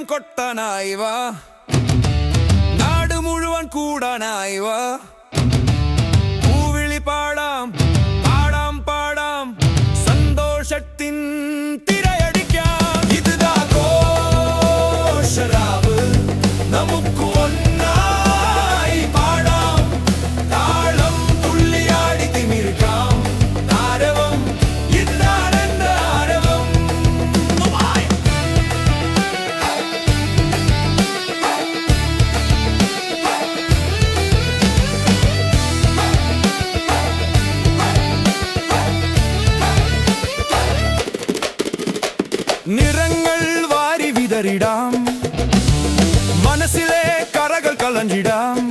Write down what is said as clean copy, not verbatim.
കൊട്ടാനായി വാ, നാട് മുഴുവൻ കൂടാനായി വാ. പൂവിളി പാടാം പാടാം പാടാം, സന്തോഷത്തിൻ തിരയടിക്കാം. ഇതാ ഘോഷരാവ്, നമുക്ക് ഒന്നായി പാടാം. താളം തുള്ളിയാടി തിമിർക്കാം. ആരവം ഇതാണെന്റെ ആരവം. നിറങ്ങൾ വാരി വിതറിടാം, മനസ്സിലെ കറകൾ കളഞ്ഞിടാം.